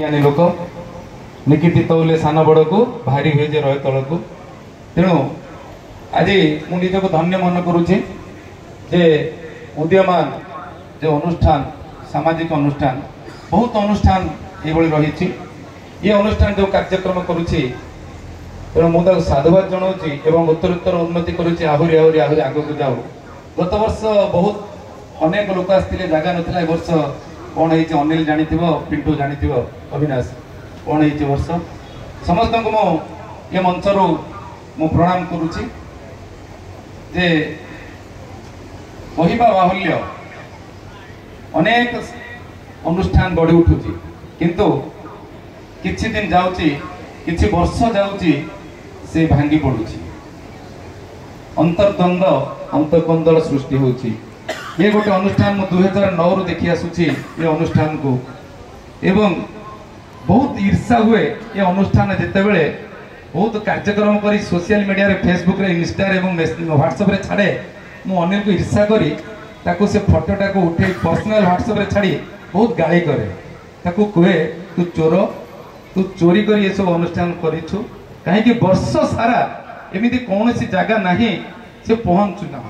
ज्ञानी लोक निकिति तौले सान बड़ को भारी हुए जे रहे तल को तेणु आज मुझे धन्य मन करुचे जे उदीयमान जो अनुष्ठान सामाजिक अनुष्ठान बहुत अनुष्ठान ये रही ये अनुष्ठान जो कार्यक्रम करुच्ची तेणु मुझे साधुवाद जनाऊँगी एवं उत्तरोत्तर उन्नति करुच्ची आहरी आहरी आहरी आग को जाऊ। गत वर्ष बहुत अनेक लोक आसते जगह नाला वर्ष कौन है अनिल जानी पिंटू जानी अविनाश कौन है वर्ष समस्त को मो ये मंचरू मु प्रणाम करुच्ची जे कहवा बाहुल्य अनेक अनुष्ठान बढ़ी उठुची किंतु किछि दिन जाउची किछि वर्ष जाउची से भांगी पड़ुची अंतर्द्वंद अंतर्कंदल सृष्टि होची। ये गोटे अनुष्ठान मु 2009 रु देखि आसुची ये अनुष्ठान को एवं बहुत ईर्षा हुए ये अनुष्ठान जिते बेले बहुत कार्यक्रम करी सोशल मीडिया रे फेसबुक रे इंस्टा रे एवं व्हाट्सएप रे छाड़े मु अनिल को ईर्षा करी ताको से फोटोटा को उठे पर्सनल व्हाट्सएप रे छाड़ी बहुत गाली करे ताको कहे तू चोर तू चोरी कर ये सब अनुष्ठान करिछु कहीं वर्ष सारा एमती कौन सी जगह नहीं से पहुंचु ना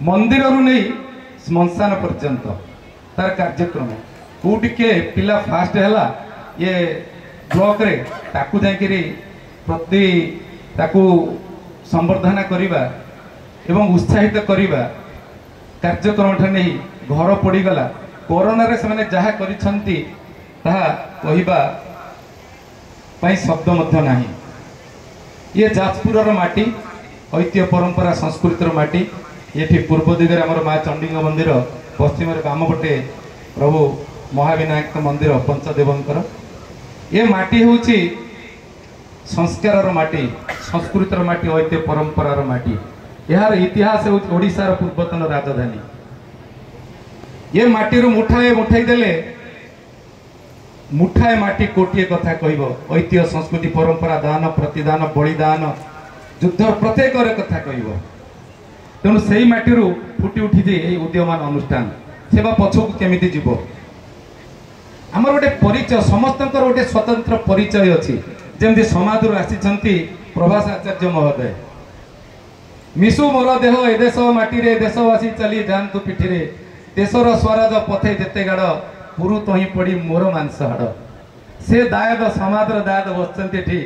मंदिर रु नहीं श्मशान पर्यंत तार कार्यक्रम कोटी के पिला फास्ट है ये ब्लॉक रे ताकू जाकि प्रति ताकू संवर्धना करिबा एवं उत्साहित करिबा कार्यक्रम ठा नहीं घर पड़ीगला कोरोना रे से जहा करिसंती ताहा कहिबा पाई शब्द मध्य नाही। ये जाजपुर माटी ऐतिह्य परंपरा संस्कृतिर माटी ये पूर्व दिगरे आमर माँ चंडी मंदिर पश्चिम बामपटे प्रभु महाविनायक मंदिर पंचदेवंकर ये माटी होची संस्कार माटी संस्कृतिर माटी ऐतिह्य परंपरार माटी यार इतिहास ओडिशार पूर्वतन राजधानी ये माटी मुठाए मुठाई देले मुठाए माटी कोटिए कथा कहब ऐतिह्य संस्कृति परंपरा दान प्रतिदान बलिदान युद्ध प्रत्येक कथा कहब तेणु से माटी फुटी उठी उदीयमान अनुष्ठान सेवा पछक केमिति जीव आमर गोटे परिचय समस्त गोटे स्वतंत्र परिचय अच्छी जमी समाज आसी प्रभास आचार्य महोदय मिशु मोर देह ए देश माटी रे देशवासी चली जातु पिठी देशर स्वराज पथे जेते गाड़ पुरु तो ही पड़ी मोर मांस हाड़ से दायद समाज दायद बसते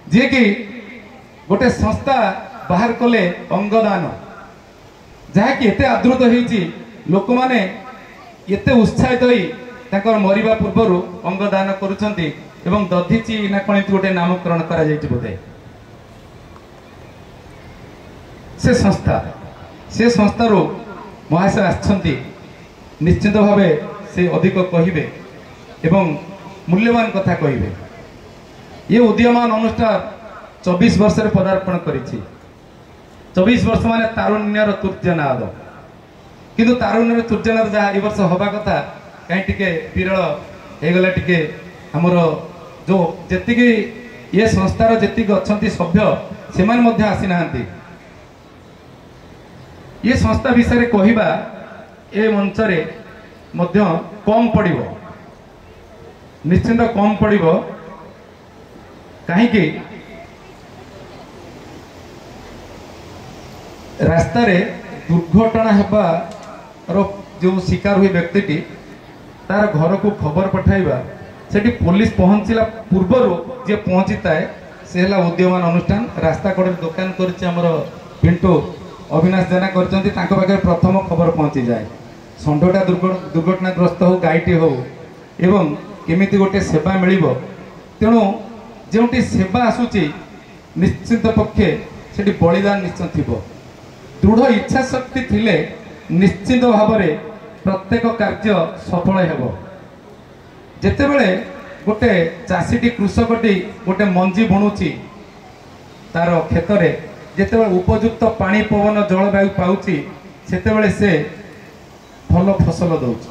जी कि गोटे संस्था बाहर कले अंगदान जहाँकि एते आदृत होती लोक माने एते उत्साहित होकर मरिबा पूर्व अंगदान करुछंती एवं दधीची ना कणी गोटे नामकरण करा जायछि बोधे से संस्था रो महाशय आछंती निश्चित भावे से अधिक कहिबे एवं मूल्यवान कथा कहिबे। ये उदीयमान अनुष्ठान 24 वर्ष रे पदार्पण करिछि 24 वर्ष माने तारुण्यर तुर्जनाद किंतु तारुण्यर तुर्जनाद जहाँ ए वर्ष हवा कथा कहीं टिके विरल हो गला टिके हमर जो जेति ये संस्थार जेति अच्छंती सभ्य से माने मध्य आसी नाहंती ये संस्था विषय कहवा ए मंच रे मध्य कम पड़िबो निश्चिंत कम पड़िबो कहीं रास्ता रे दुर्घटना हेबार जो शिकार हुए व्यक्ति तार घर को खबर पठाइबा सेठी पुलिस पहुंचला पूर्वर जे पहुंची थाए से हला उदीयमान अनुष्ठान रास्ता कड़े दुकान करछि हमर पिंटू अविनाश जेना करचंती तांको पाखे प्रथम खबर पहुंची जाए षंढटा दुर्घटनाग्रस्त हो गाईटी हो एवं केमिति गोटे सेवा मिलिबो तेणु जोटी सेवा आसुची निश्चित पक्षे सेठी बलिदान निश्चित थिबो दृढ़ इच्छा शक्ति थिले निश्चित भाव में प्रत्येक कार्य सफल हेबो जेतेबेले गोटे चाषीटी कृषकटी गोटे मंजी बुणुची तार क्षेत्र में जेतेबेले उपयुक्त पानी पवन जलवायु पाउची सेतेबेले से भल फसल दउची